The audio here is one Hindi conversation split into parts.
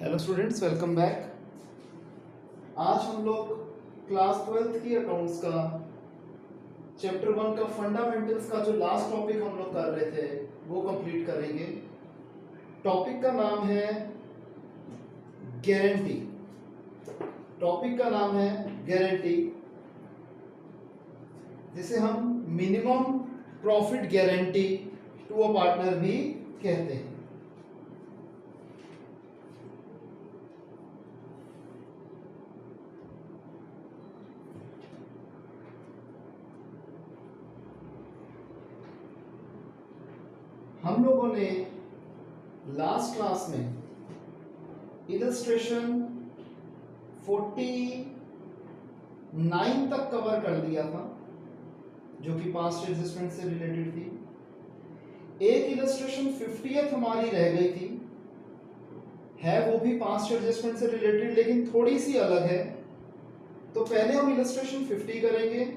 Hello students, welcome back. आज हम लोग क्लास 12th की अकाउंट्स का चैप्टर 1 का फंडामेंटल्स का जो लास्ट टॉपिक हम लोग कर रहे थे वो कंप्लीट करेंगे। टॉपिक का नाम है गारंटी। टॉपिक का नाम है गारंटी, जिसे हम minimum profit guarantee to a partner भी कहते हैं। हम लोगों ने लास्ट क्लास में इलस्ट्रेशन 49 तक कवर कर दिया था, जो कि पास्ट एडजस्टमेंट से रिलेटेड थी। एक इलस्ट्रेशन 50th हमारी रह गई थी, है वो भी पास्ट एडजस्टमेंट से रिलेटेड लेकिन थोड़ी सी अलग है। तो पहले हम इलस्ट्रेशन 50 करेंगे,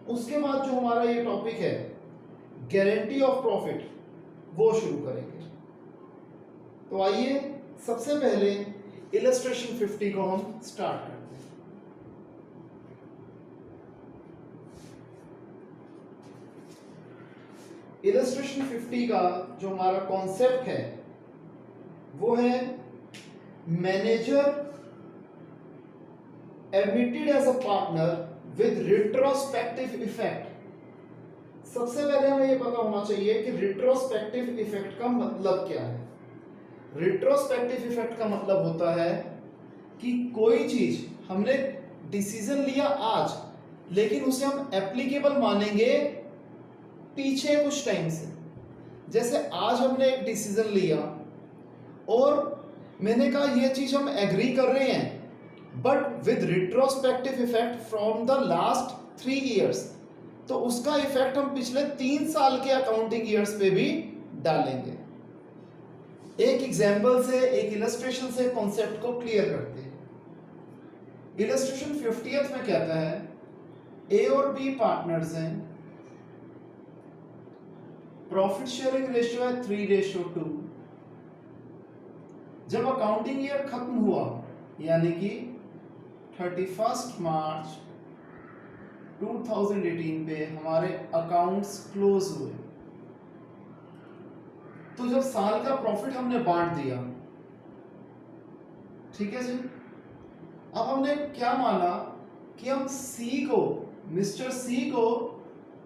उसके बाद जो हमारा ये टॉपिक है गारंटी ऑफ प्रॉफिट वो शुरू करेंगे। तो आइए सबसे पहले इलस्ट्रेशन 50 को हम स्टार्ट करते हैं। इलस्ट्रेशन 50 का जो हमारा कॉन्सेप्ट है वो है manager admitted as a partner with retrospective effect. सबसे पहले हमें ये पता होना चाहिए कि रिट्रोस्पेक्टिव इफेक्ट का मतलब क्या है। रिट्रोस्पेक्टिव इफेक्ट का मतलब होता है कि कोई चीज हमने डिसीजन लिया आज, लेकिन उसे हम एप्लीकेबल मानेंगे पीछे कुछ टाइम से। जैसे आज हमने एक डिसीजन लिया और मैंने कहा यह चीज हम एग्री कर रहे हैं, but with retrospective effect from the last 3 years, तो उसका इफेक्ट हम पिछले 3 साल के अकाउंटिंग ईयर्स पे भी डालेंगे। एक एग्जांपल से, एक इलस्ट्रेशन से कॉन्सेप्ट को क्लियर करते हैं। इलस्ट्रेशन 50th में कहता है ए और बी पार्टनर्स हैं, प्रॉफिट शेयरिंग रेशियो है 3:2। जब अकाउंटिंग ईयर खत्म हुआ, यानी कि 31 मार्च 2018 पे हमारे अकाउंट्स क्लोज हुए, तो जब साल का प्रॉफिट हमने बांट दिया, ठीक है जी। अब हमने क्या माना कि हम सी को, मिस्टर सी को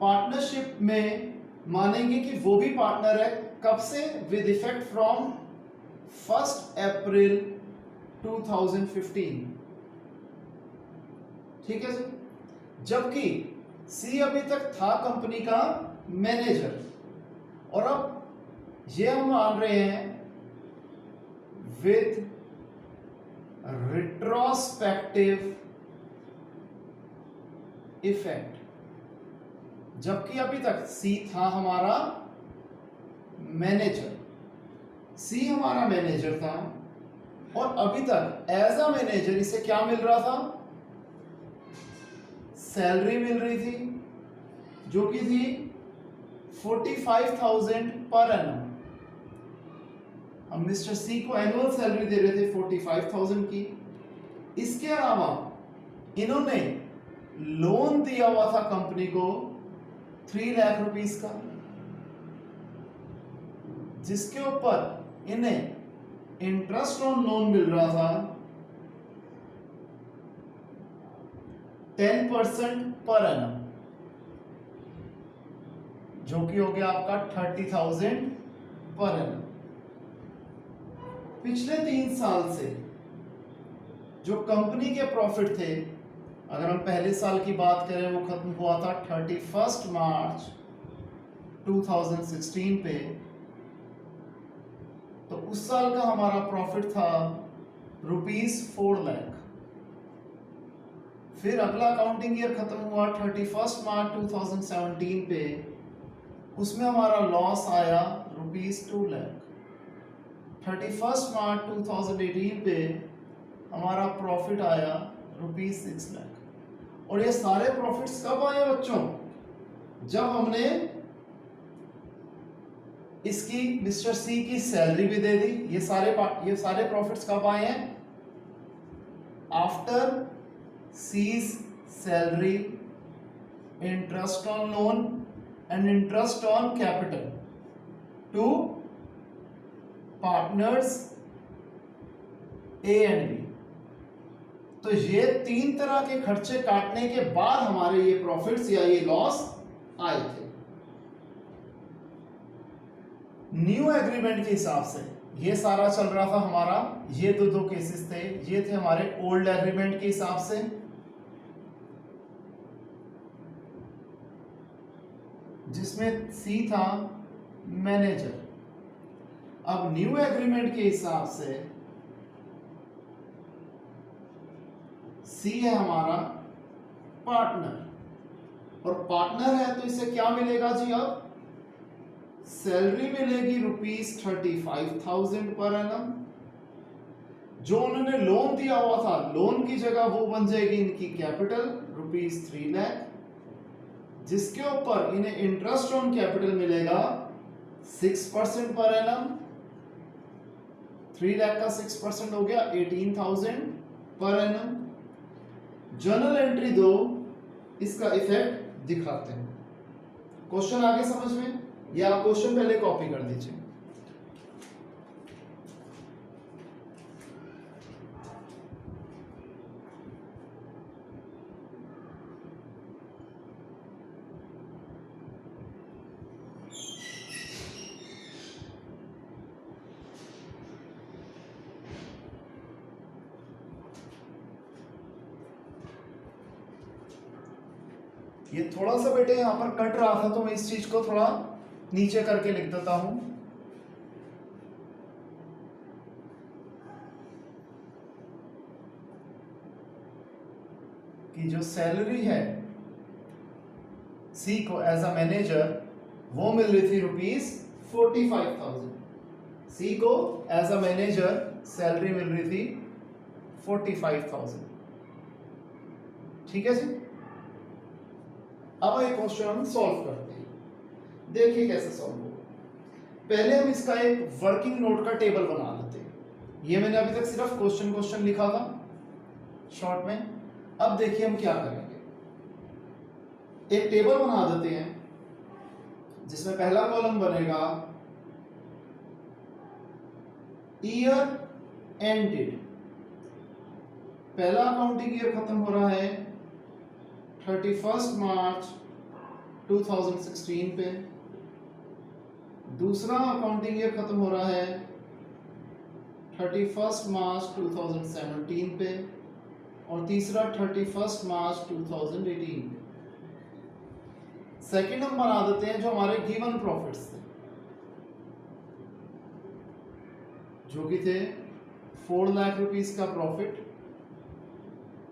पार्टनरशिप में मानेंगे कि वो भी पार्टनर है। कब से? विद इफेक्ट फ्रॉम 1 अप्रैल 2015, ठीक है जी। जबकि सी अभी तक था कंपनी का मैनेजर, और अब ये हम मान रहे हैं विद रिट्रोस्पेक्टिव इफेक्ट। जबकि अभी तक सी था हमारा मैनेजर, सी हमारा मैनेजर था, और अभी तक एज अ मैनेजर इसे क्या मिल रहा था? सैलरी मिल रही थी, जो कि थी 45,000 पर एनम। हम मिस्टर सी को एनुअल सैलरी दे रहे थे 45,000 की। इसके अलावा इन्होंने लोन दिया हुआ था कंपनी को 3 लाख रुपीस का, जिसके ऊपर इन्हें इंटरेस्ट ऑन लोन मिल रहा था 10% पर एनम, जो कि हो गया आपका 30,000 पर एनम। पिछले 3 साल से जो कंपनी के प्रॉफिट थे, अगर हम पहले साल की बात करें, वो खत्म हुआ था 31 मार्च 2016 पे, तो उस साल का हमारा प्रॉफिट था ₹4 लाख। फिर अगला अकाउंटिंग ईयर खत्म हुआ 31 मार्च 2017 पे, उसमें हमारा लॉस आया ₹2 लाख। 31 मार्च 2018 पे हमारा प्रॉफिट आया ₹6 लाख। और ये सारे प्रॉफिट्स कब आए बच्चों? जब हमने इसकी मिस्टर सी की सैलरी भी दे दी। ये सारे प्रॉफिट्स कब आए हैं? After C's salary, interest on loan and interest on capital to partners A and B. तो ये 3 तरह के खर्चे काटने के बाद हमारे ये प्रॉफिट्स या ये लॉस आए थे। न्यू एग्रीमेंट के हिसाब से ये सारा चल रहा था हमारा। ये दो केसेस थे, ये थे हमारे ओल्ड एग्रीमेंट के हिसाब से। जिसमें सी था मैनेजर। अब न्यू एग्रीमेंट के हिसाब से सी है हमारा पार्टनर, और पार्टनर है तो इसे क्या मिलेगा जी? अब सैलरी मिलेगी ₹35,000 पर एनम। जो उन्होंने लोन दिया हुआ था, लोन की जगह वो बन जाएगी इनकी कैपिटल ₹3 लाख, जिसके ऊपर इन्हें इंटरेस्ट ऑन कैपिटल मिलेगा 6% पर एनम। 3 लाख का 6% हो गया 18,000 पर एनम। जर्नल एंट्री 2 इसका इफेक्ट दिखाते हैं। क्वेश्चन आगे समझ में, या आप क्वेश्चन पहले कॉपी कर दीजिए। ये थोड़ा सा बेटे यहां पर कट रहा था, तो मैं इस चीज को थोड़ा नीचे करके लिख देता हूं कि जो सैलरी है सी को एज अ मैनेजर वो मिल रही थी ₹45,000। सी को एज अ मैनेजर सैलरी मिल रही थी 45,000। ठीक है जी। अब ये क्वेश्चन हम सॉल्व करते हैं। देखिए कैसे सॉल्व होगा। पहले हम इसका एक वर्किंग नोट का टेबल बना लेते हैं। ये मैंने अभी तक सिर्फ क्वेश्चन लिखा था शॉर्ट में। अब देखिए हम क्या करेंगे। एक टेबल बना देते हैं जिसमें पहला कॉलम बनेगा ईयर एंडेड। पहला अकाउंटिंग ईयर खत्म हो रहा है 31 मार्च 2016 पे। दूसरा अकाउंटिंग ईयर खत्म हो रहा है 31 मार्च 2017 पे, और तीसरा 31 मार्च 2018 पे। सेकंड हम बना देते हैं जो हमारे गिवन प्रॉफिट्स थे, जो कि थे 4 लाख रुपीस का प्रॉफिट,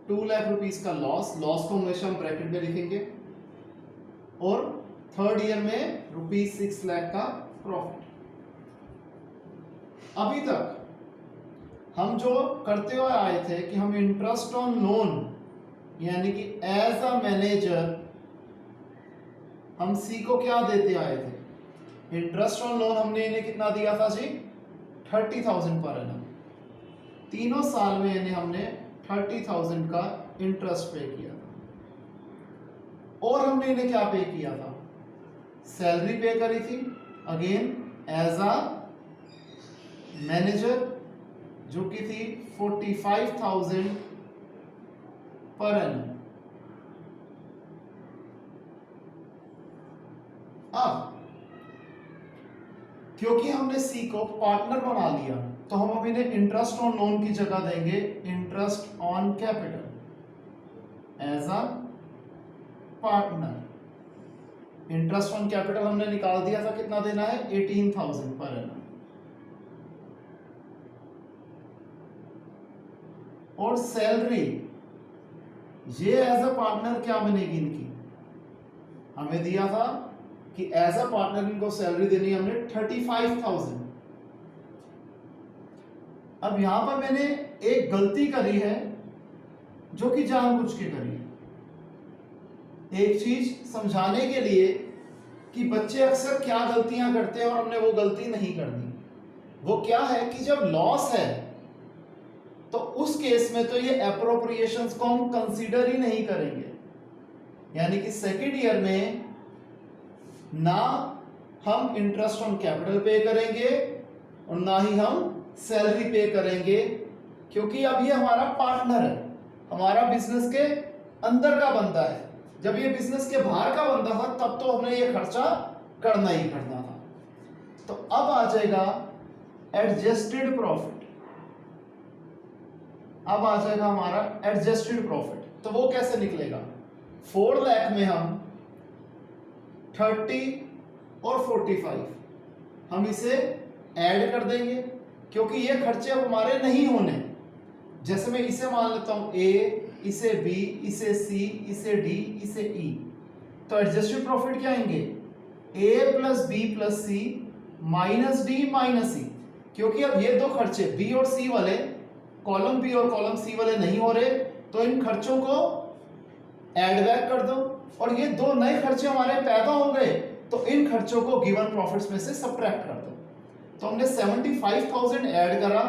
2 लाख रुपीस का लॉस को हमेशा हम ब्रैकेट में लिखेंगे, और थर्ड ईयर में ₹6 लाख का प्रॉफिट। अभी तक हम जो करते हुए आए थे कि हम इंटरेस्ट ऑन लोन यानी कि एज अ मैनेजर हम सी को क्या देते आए थे? इंटरेस्ट ऑन लोन हमने इन्हें कितना दिया था जी? 30,000 पर एनम। तीनों साल में इन्हें हमने 30,000 का इंटरेस्ट पे किया था। और हमने इन्हें क्या पे किया था? सैलरी पे करी थी अगेन एज अ मैनेजर, जो कि थी 45,000 पर एनम। अब क्योंकि हमने सी को पार्टनर बना लिया, तो हम अब इन्हें इंटरेस्ट ऑन लोन की जगह देंगे interest on capital as a partner. Interest on capital हमने निकाल दिया था, कितना देना है? 18,000 पर एनम। और सैलरी ये एज अ पार्टनर क्या बनेगी इनकी? हमें दिया था कि एज अ पार्टनर इनको सैलरी देनी है हमने 35,000। अब यहां पर मैंने एक गलती करी है जो कि जानबूझ के करी है। एक चीज समझाने के लिए कि बच्चे अक्सर क्या गलतियां करते हैं और हमने वो गलती नहीं करनी। वो क्या है कि जब लॉस है तो उस केस में तो ये एप्रोप्रिएशंस को हम कंसीडर ही नहीं करेंगे, यानी कि सेकेंड ईयर में ना हम इंटरेस्ट ऑन कैपिटल पे करेंगे और ना ही हम सैलरी पे करेंगे, क्योंकि अब ये हमारा पार्टनर है, हमारा बिजनेस के अंदर का बंदा है। जब ये बिजनेस के बाहर का बंदा था तब तो हमने ये खर्चा करना ही करना था। तो अब आ जाएगा एडजस्टेड प्रॉफिट, अब आ जाएगा हमारा एडजस्टेड प्रॉफिट। तो वो कैसे निकलेगा? 4 लाख में हम 30 और 45 हम इसे ऐड कर देंगे, क्योंकि ये खर्चे अब हमारे नहीं होने। जैसे मैं इसे मान लेता हूं ए, इसे बी, इसे सी, इसे डी, इसे ई, तो एडजस्टेड प्रॉफिट क्या आएंगे? ए प्लस बी प्लस सी माइनस डी माइनस सी, क्योंकि अब ये दो खर्चे बी और सी वाले, कॉलम बी और कॉलम सी वाले नहीं हो रहे, तो इन खर्चों को ऐड बैक कर दो। और ये दो नए खर्चे हमारे पैदा हो गए, तो इन खर्चों को गिवन प्रॉफिट्स में से सब्ट्रैक्ट कर दो। तो हमने 75,000 ऐड करा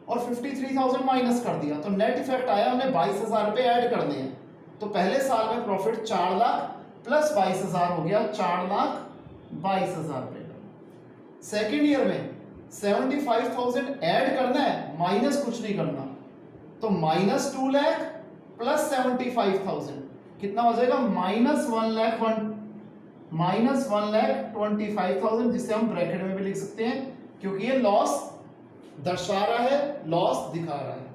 और 53,000 माइनस कर दिया, तो नेट इफेक्ट आया, हमने 22,000 रुपए ऐड करने हैं। तो पहले साल में प्रॉफिट 4 लाख प्लस 22,000 हो गया 4,22,000 रुपए का। सेकेंड ईयर में 75,000 ऐड करना है, माइनस कुछ नहीं करना, तो माइनस 2 लाख प्लस 75,000 कितना हो जाएगा? माइनस 1,25,000, जिसे हम ब्रैकेट में भी लिख सकते हैं, क्योंकि ये लॉस दर्शा रहा है, लॉस दिखा रहा है।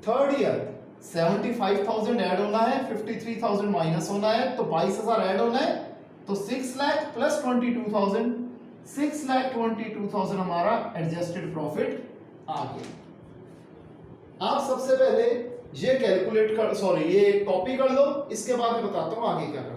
थर्ड ईयर 75,000 ऐड होना है, 53,000 माइनस होना है, तो 22,000 ऐड होना है, तो 6 लाख प्लस 22,000, 6,22,000 हमारा एडजस्टेड प्रॉफिट आ गया। आप सबसे पहले ये कैलकुलेट कर, सॉरी ये कॉपी कर लो, इसके बाद मैं बताता हूं आगे क्या करना।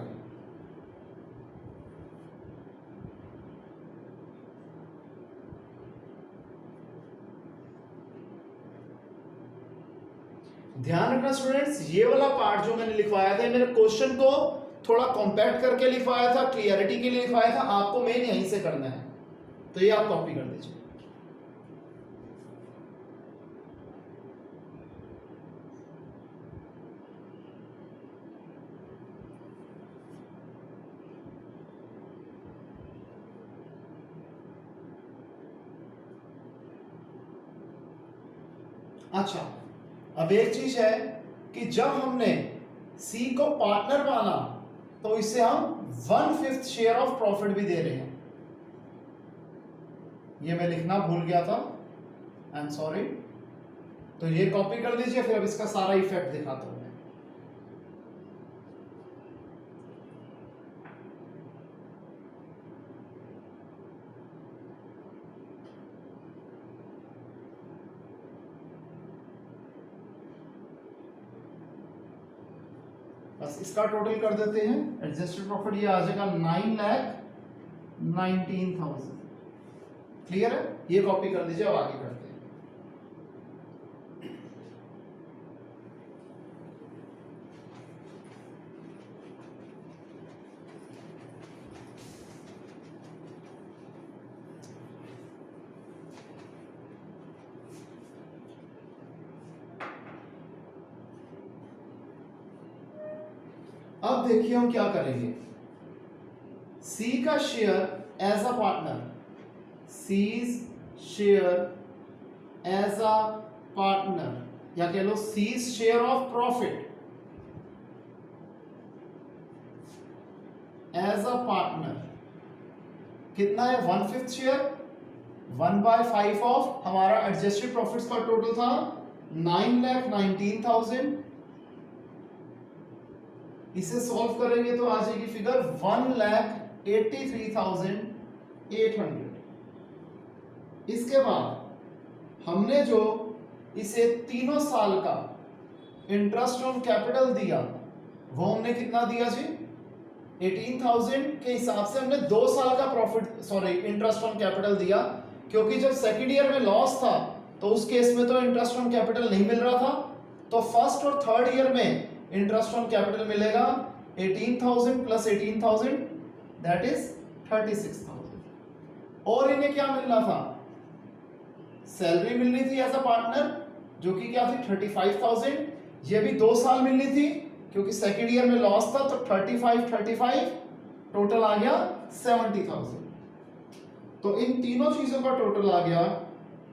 ध्यान रखना स्टूडेंट्स, ये वाला पार्ट जो मैंने लिखवाया था, मैंने क्वेश्चन को थोड़ा कॉम्पैक्ट करके लिखवाया था, क्लियरिटी के लिए लिखवाया था, आपको मेन यहीं से करना है, तो ये आप कॉपी कर दीजिए। अच्छा, अब एक चीज है कि जब हमने सी को पार्टनर माना तो इसे हम 1/5 शेयर ऑफ प्रॉफिट भी दे रहे हैं। ये मैं लिखना भूल गया था, आई एम सॉरी। तो ये कॉपी कर दीजिए, फिर अब इसका सारा इफेक्ट दिखाता हूं मैं। बस इसका टोटल कर देते हैं, एडजस्टेड प्रॉफिट ये आ जाएगा 9,19,000। क्लियर है? ये कॉपी कर दीजिए, अब आगे करते हैं। अब देखिए हम क्या करेंगे। सी का share as a partner, C's share as a partner, या कह लो C's share of profit as a partner कितना है? 1/5 शेयर, 1/5 ऑफ हमारा एडजस्टेड प्रॉफिट्स का टोटल था 9,19,000। इसे सॉल्व करेंगे तो आ जाएगी फिगर 1,83,800। इसके बाद हमने जो इसे तीनों साल का इंटरेस्ट ऑन कैपिटल दिया, वो हमने कितना दिया जी? 18,000 के हिसाब से हमने 2 साल का profit, sorry interest on capital दिया, क्योंकि जब सेकेंड ईयर में लॉस था तो उस केस में तो इंटरेस्ट ऑन कैपिटल नहीं मिल रहा था। तो फर्स्ट और थर्ड ईयर में इंटरेस्ट ऑन कैपिटल मिलेगा 18,000 प्लस 18,000 दैट इज 36,000। और इन्हें क्या मिलना था, सैलरी मिलनी थी एज अ पार्टनर जो कि क्या थी 35,000। ये भी 2 साल मिलनी थी क्योंकि सेकेंड ईयर में लॉस था, तो 35 टोटल आ गया 70,000। तो इन तीनों चीजों का टोटल आ गया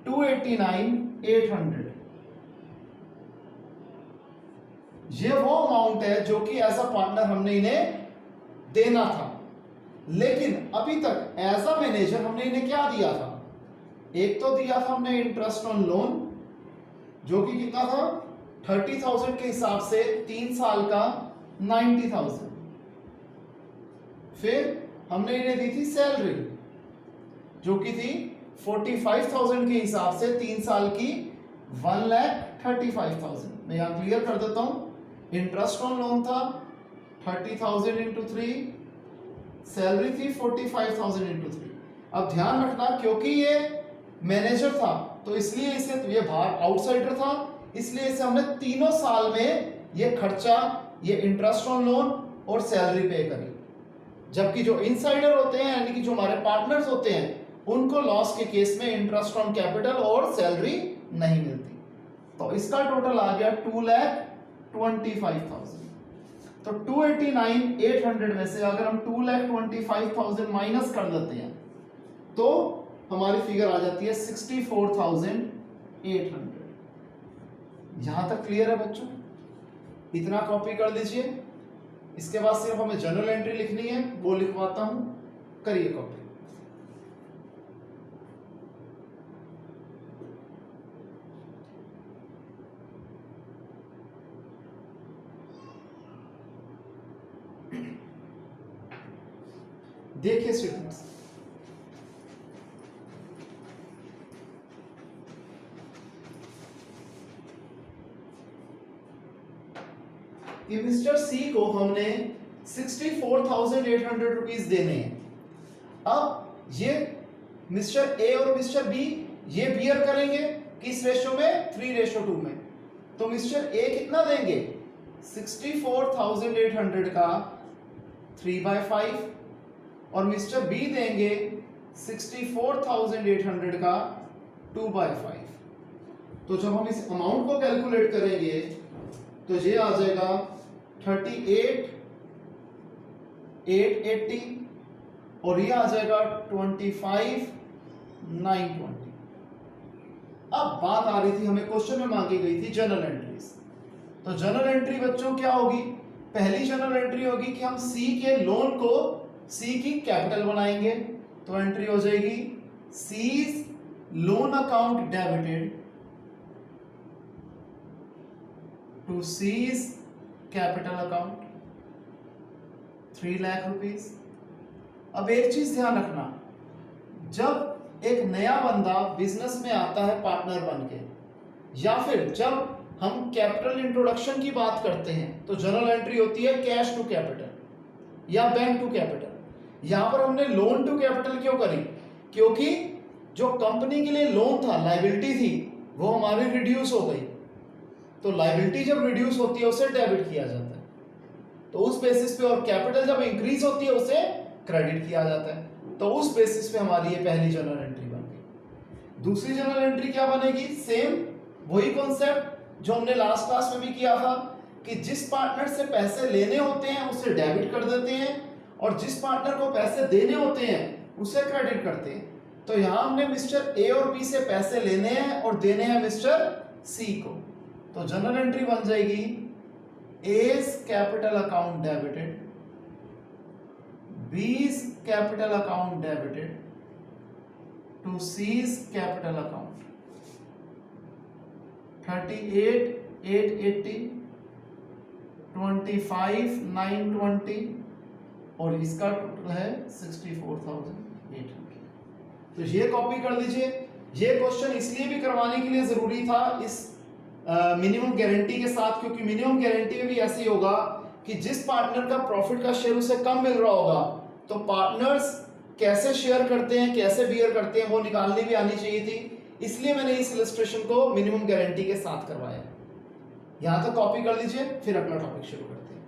289,800। ये वो अमाउंट है जो कि एज अ पार्टनर हमने इन्हें देना था, लेकिन अभी तक एज अ मैनेजर हमने इन्हें क्या दिया था, एक तो दिया था हमने इंटरेस्ट ऑन लोन जो कि कितना था 30,000 के हिसाब से 3 साल का 90,000। फिर हमने इन्हें दी थी सैलरी जो कि थी 45,000 के हिसाब से 3 साल की 1,35,000। मैं यहां क्लियर कर देता हूं, इंटरेस्ट ऑन लोन था 30,000 इंटू 3, सैलरी थी 45,000 इंटू 3। अब ध्यान रखना क्योंकि ये मैनेजर था तो इसलिए इसे, ये बाहर आउटसाइडर था इसलिए इसे हमने तीनों साल में ये खर्चा, ये इंटरेस्ट ऑन लोन और सैलरी पे करी, जबकि जो इनसाइडर होते हैं यानी कि जो हमारे पार्टनर्स होते हैं उनको लॉस के केस में इंटरेस्ट ऑन कैपिटल और सैलरी नहीं मिलती। तो इसका टोटल आ गया 2,25,000। तो 289,800 में से अगर हम 2,25,000 माइनस कर देते हैं तो हमारी फिगर आ जाती है 64,800। यहां तक क्लियर है बच्चों? इतना कॉपी कर लीजिए। इसके बाद सिर्फ हमें जर्नल एंट्री लिखनी है, वो लिखवाता हूं, करिए कॉपी। देखिए स्टूडेंट्स, मिस्टर सी को हमने 64,800 रुपीज देने हैं। अब ये मिस्टर ए और मिस्टर बी ये बियर करेंगे किस रेशो में, 3:2 में। तो मिस्टर ए कितना देंगे 64,800 का 3/5 और मिस्टर बी देंगे 64,800 का 2/5। तो जब हम इस अमाउंट को कैलकुलेट करेंगे तो ये आ जाएगा 38,880 और ये आ जाएगा 25,920। अब बात आ रही थी, हमें क्वेश्चन में मांगी गई थी जनरल एंट्रीज। तो जनरल एंट्री बच्चों क्या होगी, पहली जनरल एंट्री होगी कि हम सी के लोन को सी की कैपिटल बनाएंगे। तो एंट्री हो जाएगी C's loan account debited to C's capital account 3 lakh rupees. अब एक चीज ध्यान रखना, जब एक नया बंदा बिजनेस में आता है पार्टनर बनके, या फिर जब हम कैपिटल इंट्रोडक्शन की बात करते हैं तो जनरल एंट्री होती है कैश टू कैपिटल या बैंक टू कैपिटल। यहां पर हमने लोन टू कैपिटल क्यों करी, क्योंकि जो कंपनी के लिए लोन था, लायबिलिटी थी, वो हमारी रिड्यूस हो गई। तो लायबिलिटी जब रिड्यूस होती है उसे डेबिट किया जाता है, तो उस बेसिस पे, और कैपिटल जब इंक्रीज होती है उसे क्रेडिट किया जाता है। तो उस बेसिस पे हमारी ये पहली जनरल एंट्री बन गई। दूसरी जनरल एंट्री क्या बनेगी, सेम वही कॉन्सेप्ट जो हमने लास्ट क्लास में भी किया था कि जिस पार्टनर से पैसे लेने होते हैं उसे डेबिट कर देते हैं और जिस पार्टनर को पैसे देने होते हैं उसे क्रेडिट करते हैं। तो यहां हमने मिस्टर ए और बी से पैसे लेने हैं और देने हैं मिस्टर सी को। तो जनरल एंट्री बन जाएगी A's capital account debited, B's capital account debited to C's capital account 38,880, 25,920 और इसका टोटल है 64,800। तो ये कॉपी कर लीजिए। ये क्वेश्चन इसलिए भी करवाने के लिए जरूरी था इस मिनिमम गारंटी के साथ, क्योंकि मिनिमम गारंटी में भी ऐसे ही होगा कि जिस पार्टनर का प्रॉफिट का शेयर उसे कम मिल रहा होगा तो पार्टनर्स कैसे शेयर करते हैं, कैसे बियर करते हैं, वो निकालनी भी आनी चाहिए थी। इसलिए मैंने इस इलस्ट्रेशन को मिनिमम गारंटी के साथ करवाया। यहां तक कॉपी कर लीजिए, फिर अगला टॉपिक शुरू करते हैं।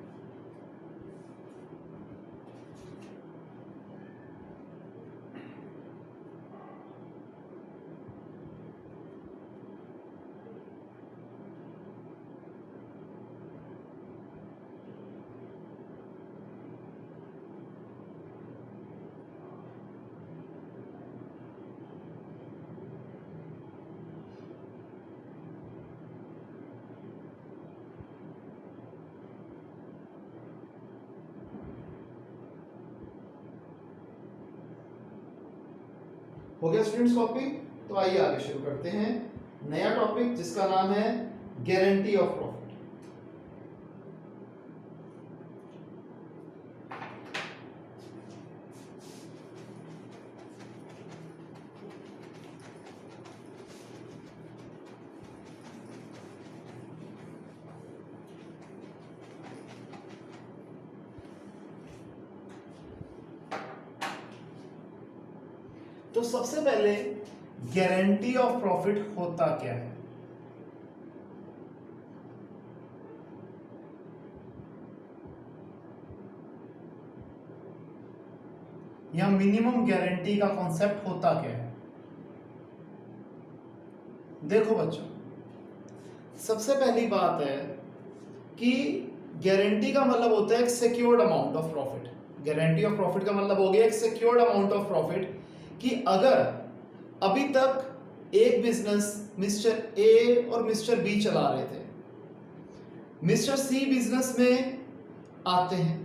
हो गया स्टूडेंट्स कॉपी? तो आइए आगे शुरू करते हैं नया टॉपिक जिसका नाम है गारंटी ऑफ प्रॉफिट। तो सबसे पहले गारंटी ऑफ प्रॉफिट होता क्या है? या मिनिमम गारंटी का कॉन्सेप्ट होता क्या है? देखो बच्चों, सबसे पहली बात है कि गारंटी का मतलब होता है एक secured amount of profit. Guarantee of profit का मतलब हो गया एक सिक्योर्ड अमाउंट ऑफ प्रॉफिट, कि अगर अभी तक एक बिजनेस मिस्टर ए और मिस्टर बी चला रहे थे, मिस्टर सी बिजनेस में आते हैं,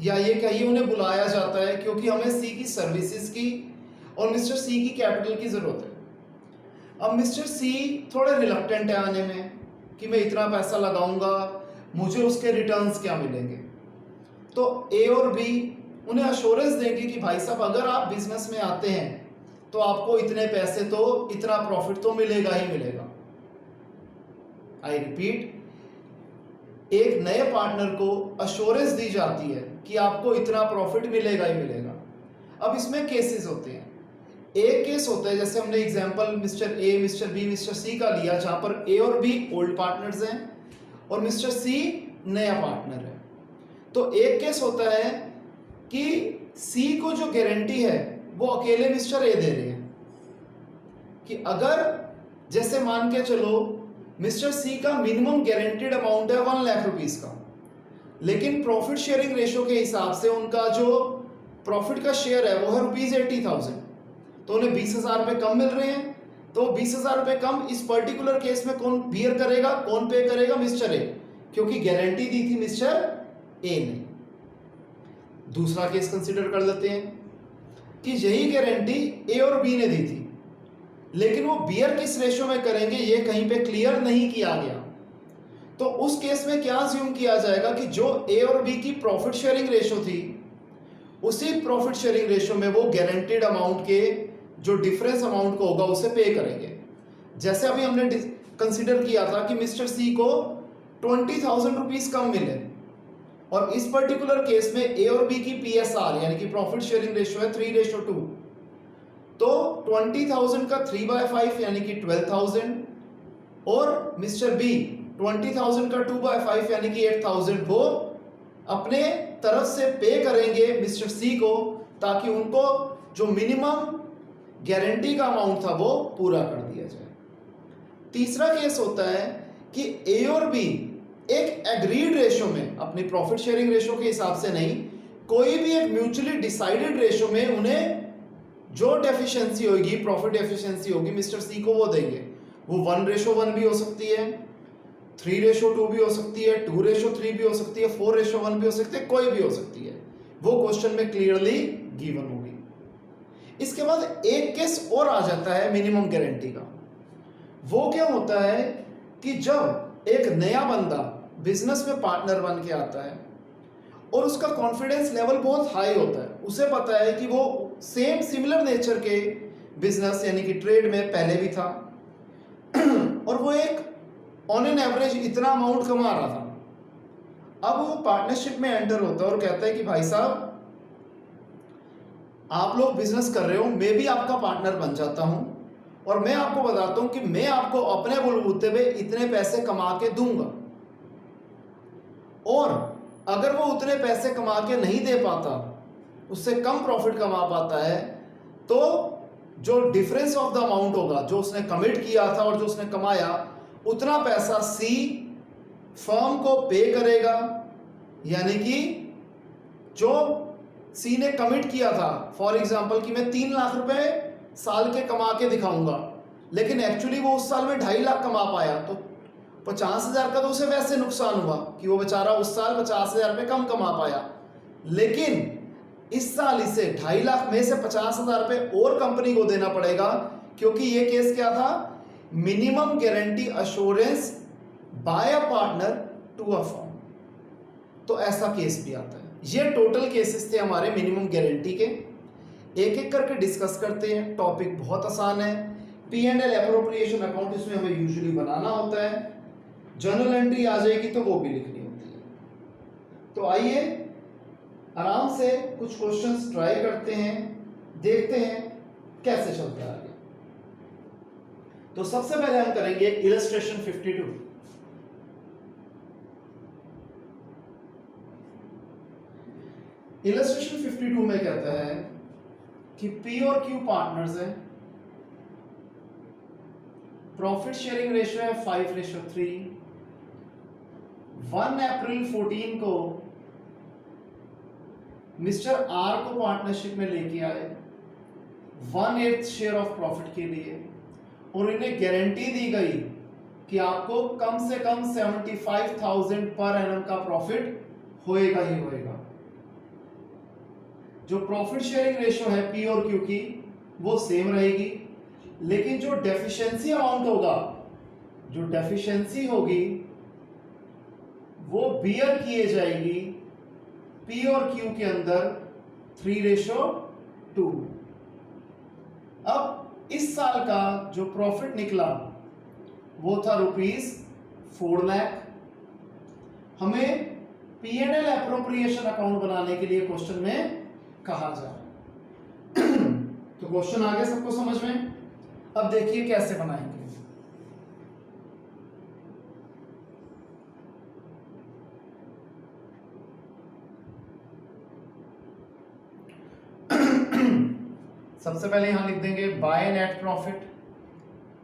या ये कहिए उन्हें बुलाया जाता है क्योंकि हमें सी की सर्विसेज की और मिस्टर सी की कैपिटल की जरूरत है। अब मिस्टर सी थोड़े रिलक्टेंट है आने में कि मैं इतना पैसा लगाऊंगा, मुझे उसके रिटर्न्स क्या मिलेंगे। तो ए और बी उन्हें अश्योरेंस देंगे कि भाई साहब अगर आप बिजनेस में आते हैं तो आपको इतने पैसे तो, इतना प्रॉफिट तो मिलेगा ही मिलेगा। आई रिपीट, एक नए पार्टनर को अश्योरेंस दी जाती है कि आपको इतना प्रॉफिट मिलेगा ही मिलेगा। अब इसमें केसेस होते हैं। एक केस होता है जैसे हमने example mister A, mister B, mister C का लिया, जहां पर ए और बी ओल्ड पार्टनर्स हैं और मिस्टर सी नया पार्टनर है। तो एक केस होता है कि सी को जो गारंटी है वो अकेले मिस्टर ए दे रहे हैं, कि अगर जैसे मान के चलो मिस्टर सी का मिनिमम गारंटीड अमाउंट है 1 लाख रुपीस का, लेकिन प्रॉफिट शेयरिंग रेशो के हिसाब से उनका जो प्रॉफिट का शेयर है वो है ₹80,000, तो उन्हें 20,000 रुपये कम मिल रहे हैं। तो 20,000 रुपये कम इस पर्टिकुलर केस में कौन बियर करेगा, कौन पे करेगा? मिस्टर ए, क्योंकि गारंटी दी थी मिस्टर ए ने। दूसरा केस कंसीडर कर लेते हैं कि यही गारंटी ए और बी ने दी थी, लेकिन वो बियर किस रेशो में करेंगे ये कहीं पे क्लियर नहीं किया गया। तो उस केस में क्या अज्यूम किया जाएगा कि जो ए और बी की प्रॉफिट शेयरिंग रेशो थी, उसी प्रॉफिट शेयरिंग रेशो में वो गारंटीड अमाउंट के जो डिफरेंस अमाउंट को होगा उसे पे करेंगे। जैसे अभी हमने कंसीडर किया था कि मिस्टर सी को 20,000 रुपीज कम मिले, और इस पर्टिकुलर केस में ए और बी की पीएसआर यानी कि प्रॉफिट शेयरिंग रेशो है 3:2, तो 20,000 का 3/5 यानी कि 12,000, और मिस्टर बी 20,000 का 2/5 यानी कि 8,000 वो अपने तरफ से पे करेंगे मिस्टर सी को, ताकि उनको जो मिनिमम गारंटी का अमाउंट था वो पूरा कर दिया जाए। तीसरा केस होता है कि ए और बी एक एग्रीड रेशो में, अपनी प्रॉफिट शेयरिंग रेशो के हिसाब से नहीं, कोई भी एक म्यूचुअली डिसाइडेड रेशो में उन्हें जो डेफिशिएंसी होगी, प्रॉफिट एफिशिएंसी होगी, मिस्टर सी को वो देंगे। वो 1:1 भी हो सकती है, 3:2 भी हो सकती है, 2:3 भी हो सकती है, 4:1 भी हो सकती है, कोई भी हो सकती है। वो क्वेश्चन में क्लियरली गिवन होगी। इसके बाद एक केस और आ जाता है मिनिमम गारंटी का। वो क्या होता है कि जब एक नया बंदा बिजनेस में पार्टनर बन के आता है और उसका कॉन्फिडेंस लेवल बहुत हाई होता है, उसे पता है कि वो सेम सिमिलर नेचर के बिजनेस यानी कि ट्रेड में पहले भी था और वो एक ऑन एन एवरेज इतना अमाउंट कमा रहा था। अब वो पार्टनरशिप में एंटर होता है और कहता है कि भाई साहब आप लोग बिजनेस कर रहे हो, मैं भी आपका पार्टनर बन जाता हूं और मैं आपको बताता हूं कि मैं आपको अपने बलबूते पे इतने पैसे कमा के दूंगा, और अगर वो उतने पैसे कमा के नहीं दे पाता, उससे कम प्रॉफिट कमा पाता है, तो जो डिफरेंस ऑफ द अमाउंट होगा जो उसने कमिट किया था और जो उसने कमाया, उतना पैसा सी फर्म को पे करेगा। यानी कि जो सी ने कमिट किया था, फॉर एग्जांपल कि मैं 3 लाख रुपए साल के कमा के दिखाऊंगा, लेकिन एक्चुअली वो उस साल में 2.5 लाख कमा पाया, तो 50,000 का तो उसे वैसे नुकसान हुआ कि वो बेचारा उस साल 50,000 रुपये कम कमा पाया। लेकिन इस साल इसे 2.5 लाख में से 50,000 रुपये और कंपनी को देना पड़ेगा, क्योंकि ये केस क्या था, minimum guarantee assurance by a partner to a firm. तो ऐसा केस भी आता है। ये टोटल केसेस थे हमारे मिनिमम गारंटी के। एक एक करके डिस्कस करते हैं। टॉपिक बहुत आसान है। P&L एप्रोप्रिएशन अकाउंट इसमें हमें यूजुअली बनाना होता है, जर्नल एंट्री आ जाएगी तो वो भी लिखनी होती है। तो आइए आराम से कुछ क्वेश्चंस ट्राई करते हैं, देखते हैं कैसे चलता है आगे। तो सबसे पहले हम करेंगे इलस्ट्रेशन 52। इलस्ट्रेशन 52 में कहता है कि P और Q पार्टनर्स हैं, प्रॉफिट शेयरिंग रेशियो है 5:3। 1 अप्रैल 14 को मिस्टर आर को पार्टनरशिप में लेके आए 1/8 शेयर ऑफ प्रॉफिट के लिए, और इन्हें गारंटी दी गई कि आपको कम से कम 75,000 पर एनम का प्रॉफिट होएगा ही होएगा। जो प्रॉफिट शेयरिंग रेशियो है P और Q की वो सेम रहेगी, लेकिन जो डेफिशिएंसी अमाउंट होगा, जो डेफिशिएंसी होगी वो बियर किए जाएगी P और Q के अंदर 3:2। अब इस साल का जो प्रॉफिट निकला वो था ₹4 लाख। हमें P&L एप्रोप्रिएशन अकाउंट बनाने के लिए क्वेश्चन में कहा जा रहा है। तो क्वेश्चन आ गया सबको समझ में। अब देखिए कैसे बनाएंगे। सबसे पहले यहां लिख देंगे by net profit.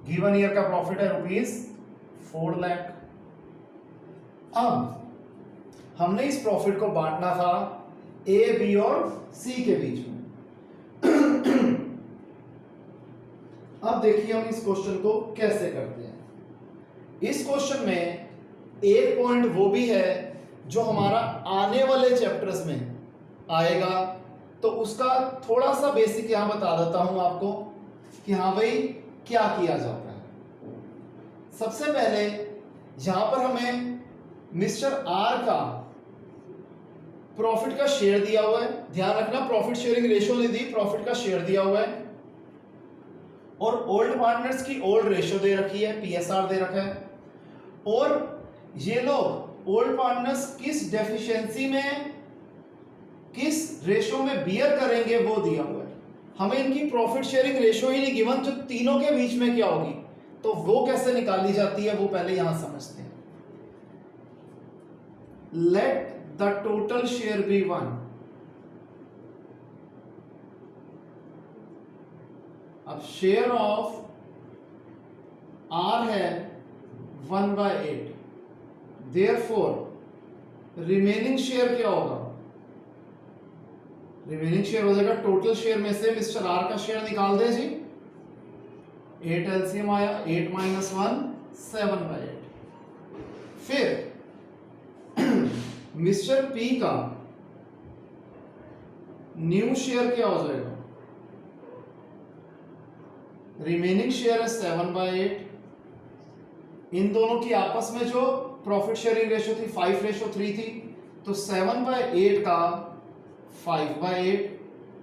Given year का प्रॉफिट है ₹4 लाख। अब हमने इस प्रॉफिट को बांटना था A, B और C के बीच में। अब देखिए हम इस क्वेश्चन को कैसे करते हैं। इस क्वेश्चन में एक पॉइंट वो भी है जो हमारा आने वाले चैप्टर्स में आएगा, तो उसका थोड़ा सा बेसिक यहां बता देता हूं आपको कि हाँ भाई क्या किया जाता है। सबसे पहले यहां पर हमें मिस्टर आर का प्रॉफिट का शेयर दिया हुआ है। ध्यान रखना प्रॉफिट शेयरिंग रेशियो नहीं दी, प्रॉफिट का शेयर दिया हुआ है। और ओल्ड पार्टनर्स की ओल्ड रेशियो दे रखी है, PSR दे रखा है। और ये लोग ओल्ड पार्टनर्स किस डेफिशिएंसी में, किस रेशियो में बियर करेंगे वो दिया हुआ है। हमें इनकी प्रॉफिट शेयरिंग रेशियो ही नहीं गिवन, जो तीनों के बीच में क्या होगी तो वो कैसे निकाली जाती है वो पहले यहां समझते हैं। Let the total share be 1। अब शेयर ऑफ R है 1/8, देयरफॉर रिमेनिंग शेयर क्या होगा, रिमेनिंग शेयर हो जाएगा टोटल शेयर में से मिस्टर आर का शेयर निकाल दे जी। 8 एलसीएम आया, 8 - 1 7/8। फिर मिस्टर पी का न्यू शेयर क्या हो जाएगा, रिमेनिंग शेयर है 7/8। इन दोनों की आपस में जो प्रॉफिट शेयरिंग रेशियो थी 5:3 थी, तो 7/8 का 5/8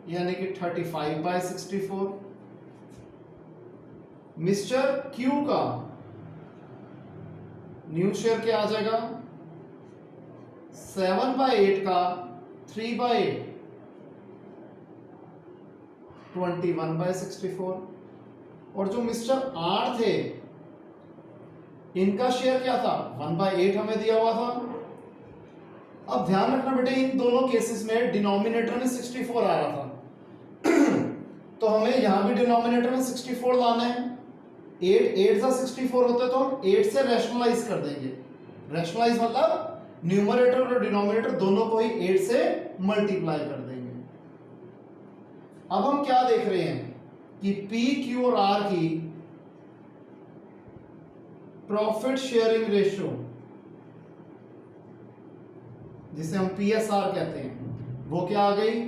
यानी कि 35/64। मिस्टर क्यू का न्यू शेयर क्या आ जाएगा, 7/8 का 3/8 21/64। और जो मिस्टर आर थे इनका शेयर क्या था, 1/8 हमें दिया हुआ था। अब ध्यान रखना बेटे इन दोनों केसेस में डिनोमिनेटर में 64 आ रहा था तो हमें यहां भी डिनोमिनेटर में 64 लाना है। 8 सा 64 होता है तो हम 8 से रैशनलाइज कर देंगे। रैशनलाइज मतलब न्यूमरेटर और डिनोमिनेटर दोनों को ही 8 से मल्टीप्लाई कर देंगे। अब हम क्या देख रहे हैं कि P, Q और R की प्रॉफिट शेयरिंग रेशियो, जिसे हम PSR कहते हैं, वो क्या आ गई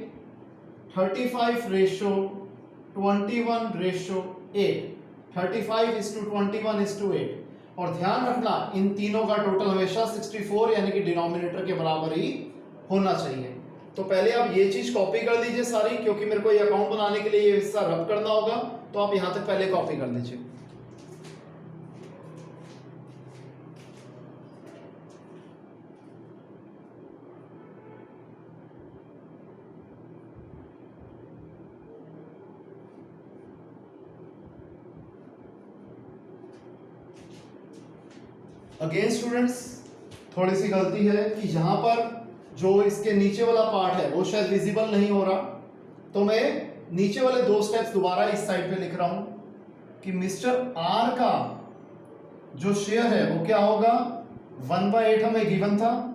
35:21:8, 35:21:8। और ध्यान रखना इन तीनों का टोटल हमेशा 64 यानी कि डिनोमिनेटर के बराबर ही होना चाहिए। तो पहले आप ये चीज कॉपी कर लीजिए सारी, क्योंकि मेरे को ये अकाउंट बनाने के लिए ये हिस्सा रब करना होगा, तो आप यहां तक पहले कॉपी कर लीजिए। अगेन स्टूडेंट्स, थोड़ी सी गलती है कि यहां पर जो इसके नीचे वाला पार्ट है वो शायद विजिबल नहीं हो रहा, तो मैं नीचे वाले दो स्टेप्स दोबारा इस साइड पे लिख रहा हूं कि मिस्टर आर का जो शेयर है वो क्या होगा, 1/8 हमें गिवन था,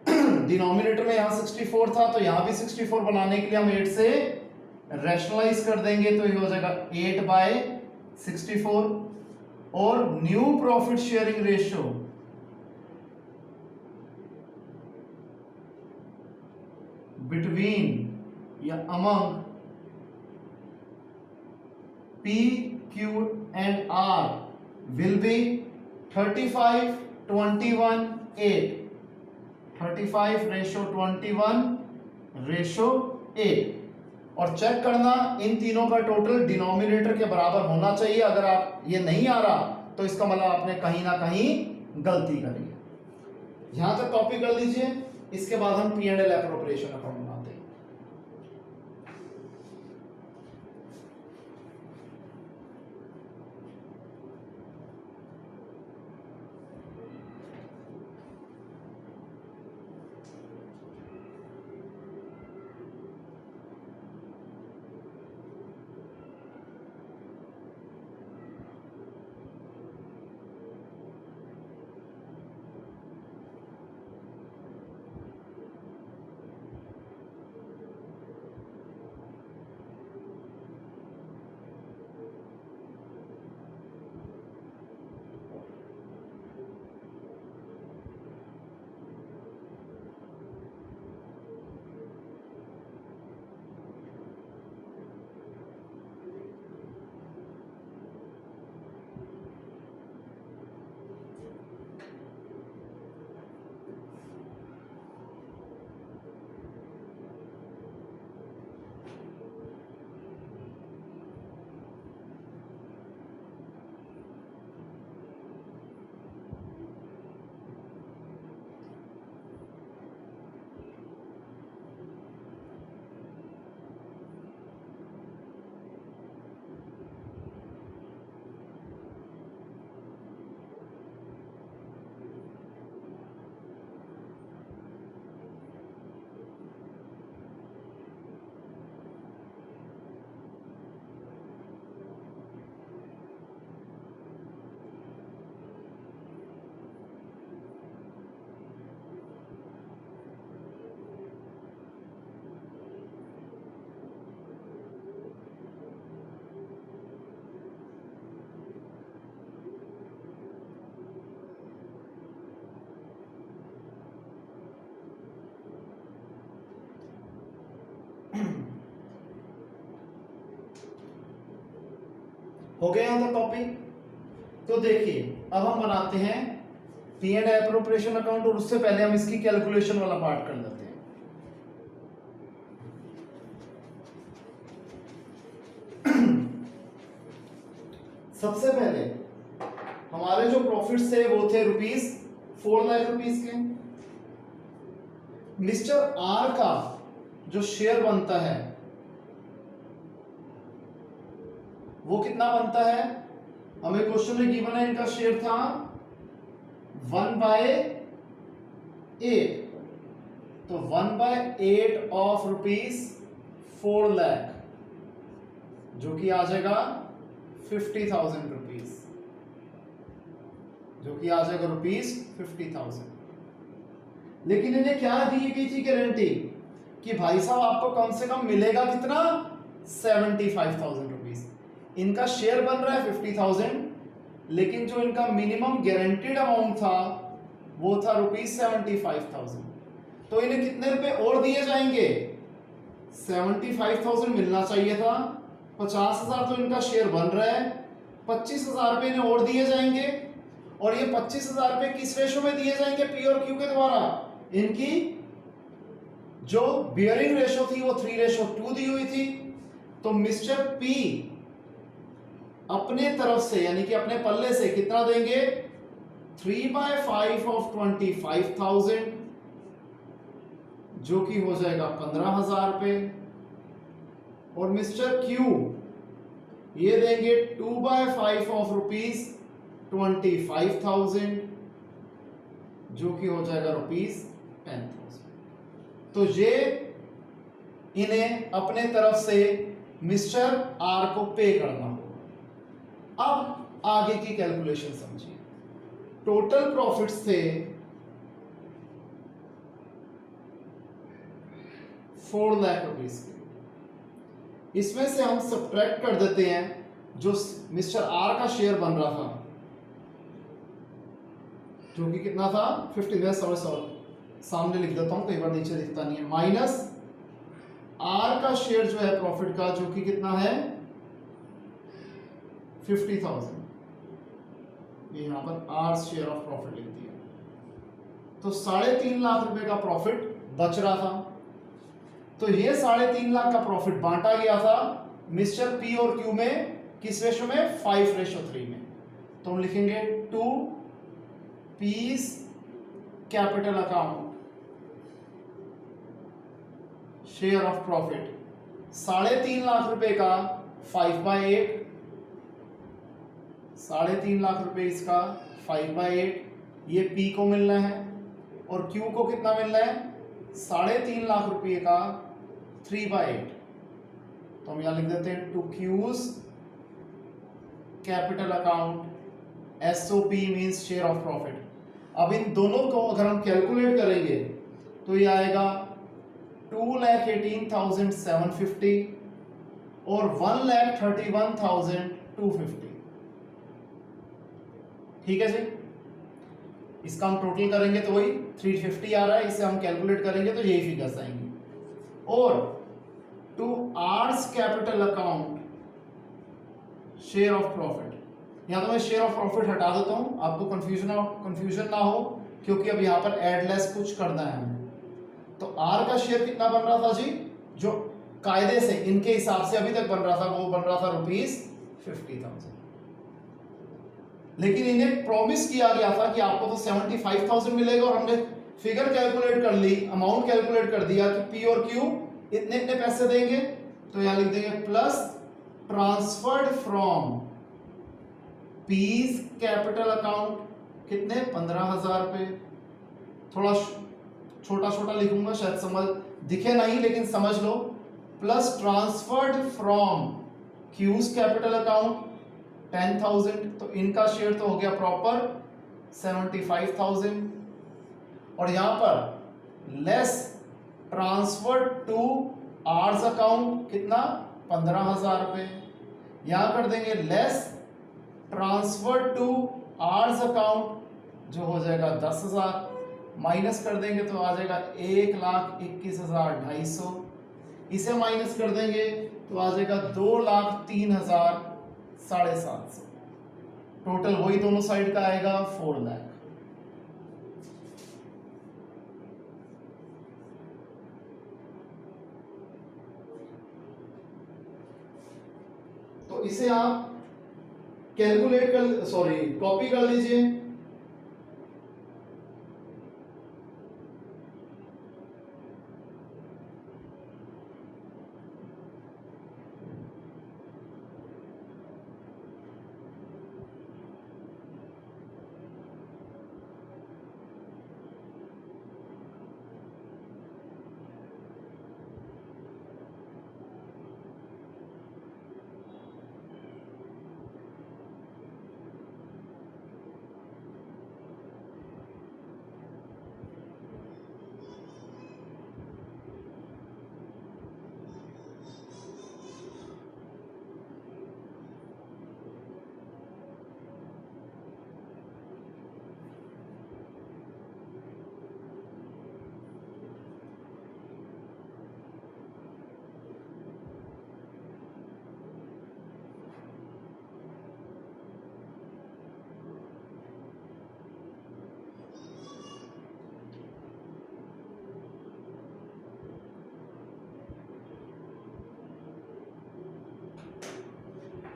डिनोमिनेटर में यहां 64 था, तो यहां भी 64 बनाने के लिए हम 8 से रैशनलाइज कर देंगे, तो ये हो जाएगा 8/64। और new profit sharing ratio between या among P, Q and R will be 35:21:8, 35:21:8। और चेक करना इन तीनों का टोटल डिनोमिनेटर के बराबर होना चाहिए। अगर आप ये नहीं आ रहा तो इसका मतलब आपने कहीं ना कहीं गलती करी है। यहां तक कॉपी कर लीजिए, इसके बाद हम P&L एप्रोप्रिएशन अकाउंट बनाते हैं। हो गया यहां तक कॉपी। तो देखिए अब हम बनाते हैं पी एंड एप्रोप्रिएशन अकाउंट, और उससे पहले हम इसकी कैलकुलेशन वाला पार्ट कर लेते हैं। सबसे पहले हमारे जो प्रॉफिट्स थे वो थे ₹4 लाख के। मिस्टर आर का जो शेयर बनता है वो कितना बनता है, हमें क्वेश्चन में गिवन है इनका शेयर था 1/8, तो 1/8 ऑफ ₹4 लाख जो कि आ जाएगा 50,000 रुपीज, जो कि आ जाएगा ₹50,000। लेकिन इन्हें क्या दी गई थी गारंटी कि भाई साहब आपको कम से कम मिलेगा कितना, 75,000 रुपीज। इनका शेयर बन रहा है 50,000, लेकिन जो इनका मिनिमम गारंटीड अमाउंट था वो था ₹75,000। तो इन्हें कितने रुपए और दिए जाएंगे, 75,000 मिलना चाहिए था, 50,000 तो इनका शेयर बन रहा है, 25,000 रुपये इन्हें और दिए जाएंगे। और ये 25,000 रुपये किस रेशो में दिए जाएंगे? पी और क्यू के द्वारा। इनकी जो बियरिंग रेशो थी वो 3:2 दी हुई थी। तो मिस्टर पी अपने तरफ से यानी कि अपने पल्ले से कितना देंगे? 3/5 ऑफ 25,000, जो कि हो जाएगा 15,000 रुपये। और मिस्टर क्यू ये देंगे 2/5 ऑफ रुपीज 25,000, जो कि हो जाएगा रुपीज 10,000। तो ये इन्हें अपने तरफ से मिस्टर आर को पे करना होगा। अब आगे की कैलकुलेशन समझिए। टोटल प्रॉफिट्स थे 4 लाख रुपीस के। इसमें से हम सब्ट्रैक्ट कर देते हैं जो मिस्टर आर का शेयर बन रहा था, जो कि कितना था 50। सामने लिख देता हूं, कई बार नीचे दिखता नहीं है। माइनस आर का शेयर जो है प्रॉफिट का, जो कि कितना है 50,000। ये यहां पर आर शेयर ऑफ प्रॉफिट लिख दिया। तो 3.5 लाख रुपए का प्रॉफिट बच रहा था। तो ये 3.5 लाख का प्रॉफिट बांटा गया था मिस्टर पी और क्यू में, किस रेशो में? 5:3 में। तो हम लिखेंगे 2 piece capital account share of profit 3.5 lakh रुपए का 5/8, 3.5 लाख रुपए इसका 5/8, ये पी को मिलना है। और क्यू को कितना मिलना है? 3.5 लाख रुपए का 3/8। तो हम यहां लिख देते हैं 2 cues capital account, SOP means share of profit. अब इन दोनों को अगर हम कैलकुलेट करेंगे तो ये आएगा 2,18,750 और 1,31,250। ठीक है जी। इसका हम टोटल करेंगे तो वही 350 आ रहा है, इसे हम कैलकुलेट करेंगे तो यही फिगर्स आएंगे। और to R's capital account share of profit, यहां तो मैं शेयर ऑफ प्रॉफिट हटा देता हूं, आपको कंफ्यूजन ना हो, क्योंकि अब यहां पर एड लेस कुछ करना है हमें। तो आर का शेयर कितना बन रहा था जी? जो कायदे से इनके हिसाब से अभी तक बन रहा था वो बन रहा था रुपीज 50,000। लेकिन इन्हें प्रॉमिस किया गया था कि आपको तो 75,000 मिलेगा, और हमने फिगर कैलकुलेट कर ली, अमाउंट कैलकुलेट कर दिया कि पी और क्यू इतने इतने पैसे देंगे। तो यहां लिख देंगे plus transferred from P's capital account, कितने? 15,000 रुपए। थोड़ा छोटा छोटा लिखूंगा, शायद समझ दिखे नहीं, लेकिन समझ लो। Plus transferred from Q's capital account 10,000, तो इनका शेयर तो हो गया प्रॉपर 75,000। और यहां पर less transfer to R's account कितना? 15,000 रुपए। यहां कर देंगे less transfer to R's account, जो हो जाएगा 10,000, माइनस कर देंगे तो आ जाएगा 1,21,250। इसे माइनस कर देंगे तो आ जाएगा 2,03,750। टोटल वही दोनों साइड का आएगा 4 लाख। तो इसे आप कैलकुलेट कर, सॉरी कॉपी कर लीजिए।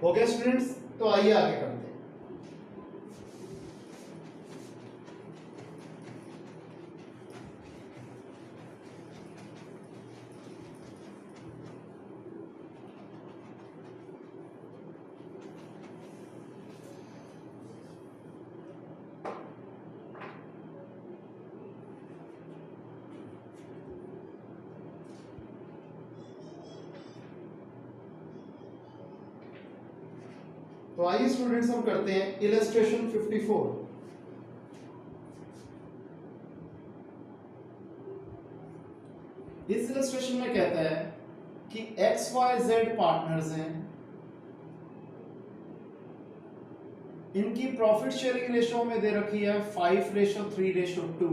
हो गया स्टूडेंट्स? तो आइए आगे करते हैं। तो आइए स्टूडेंट्स हम करते हैं इलस्ट्रेशन 54। इस इलस्ट्रेशन में कहता है कि XYZ पार्टनर्स हैं, इनकी प्रॉफिट शेयरिंग रेशो में दे रखी है 5:3:2।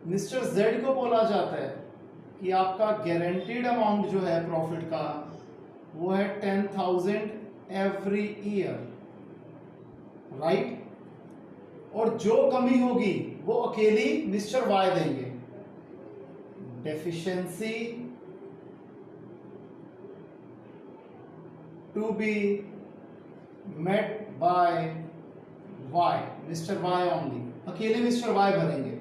मिस्टर Z को बोला जाता है कि आपका गारंटीड अमाउंट जो है प्रॉफिट का वो है 10,000 एवरी ईयर, राइट? और जो कमी होगी वो अकेली मिस्टर Y देंगे। Deficiency to be met by Y, mister Y only, अकेले मिस्टर Y भरेंगे।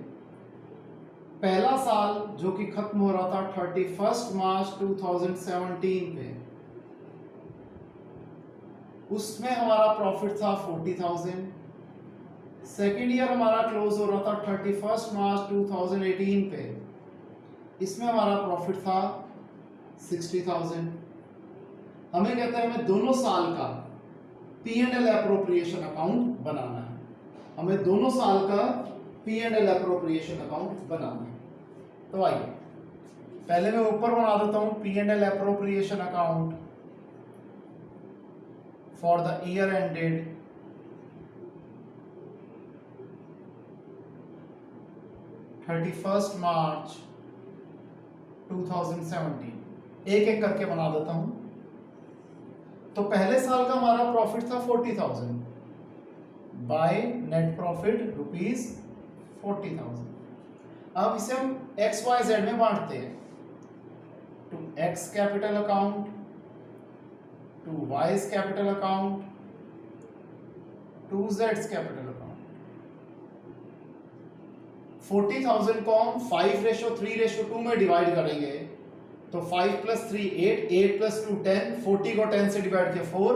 पहला साल जो कि खत्म हो रहा था 31 मार्च 2017 पे, उसमें हमारा प्रॉफिट था 40,000। सेकेंड ईयर हमारा क्लोज हो रहा था 31 मार्च 2018 पे, इसमें हमारा प्रॉफिट था 60,000। हमें कहता है हमें दोनों साल का P&L एप्रोप्रिएशन अकाउंट बनाना है। हमें दोनों साल का P&L एप्रोप्रिएशन अकाउंट बनाना है। तो आइए पहले मैं ऊपर बना देता हूं P&L appropriation account for the year ended 31st March 2017। एक एक करके बना देता हूं। तो पहले साल का हमारा प्रॉफिट था 40,000 बाय नेट प्रॉफिट ₹40,000। अब इसे हम XYZ में बांटते हैं। To X capital account, to Y's capital account, to Z's capital account। 40,000 को हम 5:3:2 में डिवाइड करेंगे तो 5 + 3 8, 8 + 2 10, 40 को 10 से डिवाइड किया 4,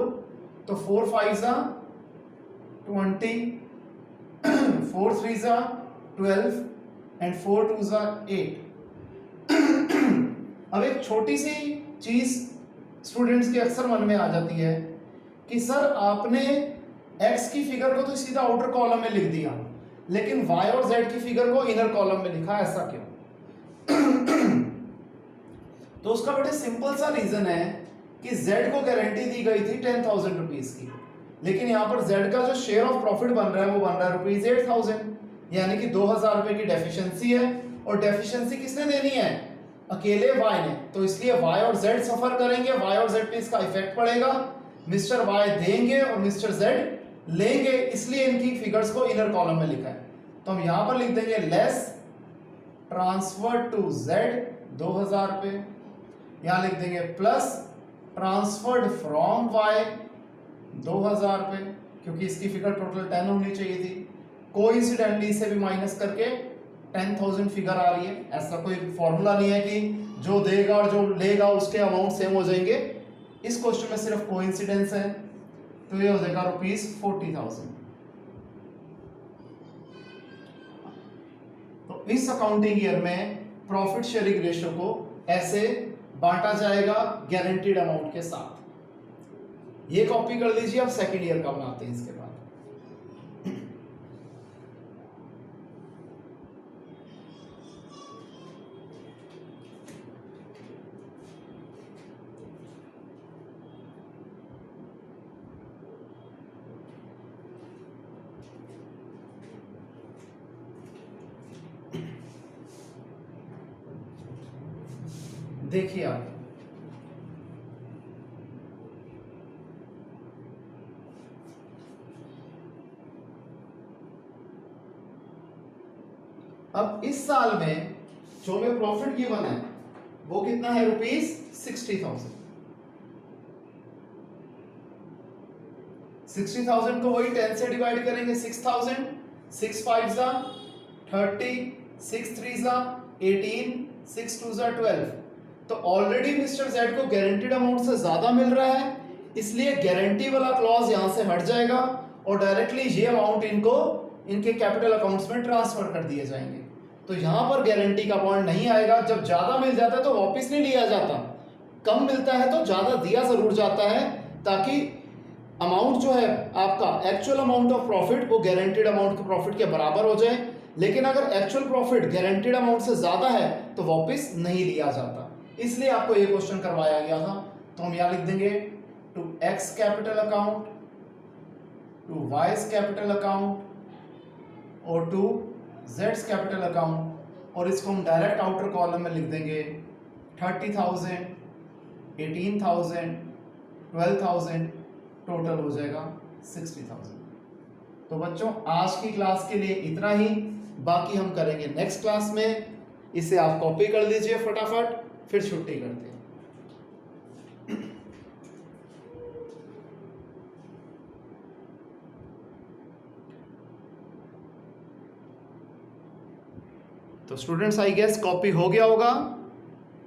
तो 4 5 20, 4 3 12 एंड 4 2 8। अब एक छोटी सी चीज स्टूडेंट्स के अक्सर मन में आ जाती है कि सर आपने x की फिगर को तो सीधा आउटर कॉलम में लिख दिया, लेकिन y और z की फिगर को इनर कॉलम में लिखा, ऐसा क्यों? तो उसका बड़े सिंपल सा रीजन है कि z को गारंटी दी गई थी 10,000 रुपीज की, लेकिन यहाँ पर z का जो शेयर ऑफ प्रॉफिट बन रहा है वो बन रहा है ₹8,000, यानी कि 2,000 रुपए की डेफिशिएंसी है। और डेफिशिएंसी किसने देनी है? अकेले Y ने। तो इसलिए Y और Z सफर करेंगे, Y और Z पे इसका इफेक्ट पड़ेगा। मिस्टर Y देंगे और मिस्टर Z लेंगे, इसलिए इनकी फिगर्स को इनर कॉलम में लिखा है। तो हम यहां पर लिख देंगे लेस ट्रांसफर टू Z 2,000 रुपए, यहां लिख देंगे प्लस ट्रांसफर्ड फ्रॉम Y 2,000 रुपए, क्योंकि इसकी फिगर टोटल 10 होनी चाहिए थी। कोइंसिडेंटली इसे भी माइनस करके 10,000 फिगर आ रही है। ऐसा कोई फॉर्मूला नहीं है कि जो देगा और जो लेगा उसके अमाउंट सेम हो जाएंगे। इस क्वेश्चन में सिर्फ कोइंसिडेंस है, तो ये हो जाएगा ₹40,000। तो इस अकाउंटिंग ईयर में प्रॉफिट शेयरिंग रेशियो को ऐसे बांटा जाएगा गारंटीड अमाउंट के साथ। ये कॉपी कर लीजिए, अब सेकेंड ईयर का बनाते हैं इसके बाद। देखिए आप अब इस साल में जो में प्रॉफिट गिवन है वो कितना है ₹60,000। 60,000 को वही 10 से डिवाइड करेंगे, 6,000, 6 5 जा 30, 6 3 जा 18, 6 2 जा 12। तो ऑलरेडी मिस्टर जेड को गारंटीड अमाउंट से ज्यादा मिल रहा है, इसलिए गारंटी वाला क्लॉज यहां से हट जाएगा और डायरेक्टली ये अमाउंट इनको इनके कैपिटल अकाउंट्स में ट्रांसफर कर दिए जाएंगे। तो यहां पर गारंटी का पॉइंट नहीं आएगा। जब ज्यादा मिल जाता है तो वापस नहीं लिया जाता, कम मिलता है तो ज्यादा दिया जरूर जाता है, ताकि अमाउंट जो है आपका एक्चुअल अमाउंट ऑफ प्रॉफिट वो गारंटीड अमाउंट के प्रॉफिट के बराबर हो जाए। लेकिन अगर एक्चुअल प्रॉफिट गारंटीड अमाउंट से ज्यादा है तो वापस नहीं लिया जाता, इसलिए आपको ये क्वेश्चन करवाया गया था। तो हम यहां लिख देंगे to X capital account, to Y's capital account और टू जेड्स कैपिटल अकाउंट, और इसको हम डायरेक्ट आउटर कॉलम में लिख देंगे 30,000, 18,000, 12,000, टोटल हो जाएगा 60,000। तो बच्चों आज की क्लास के लिए इतना ही, बाकी हम करेंगे नेक्स्ट क्लास में। इसे आप कॉपी कर लीजिए फटाफट, फिर छुट्टी करते हैं। तो स्टूडेंट्स आई गेस कॉपी हो गया होगा।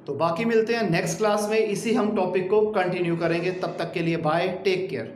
तो बाकी मिलते हैं नेक्स्ट क्लास में, इसी हम टॉपिक को कंटिन्यू करेंगे। तब तक के लिए बाय, टेक केयर।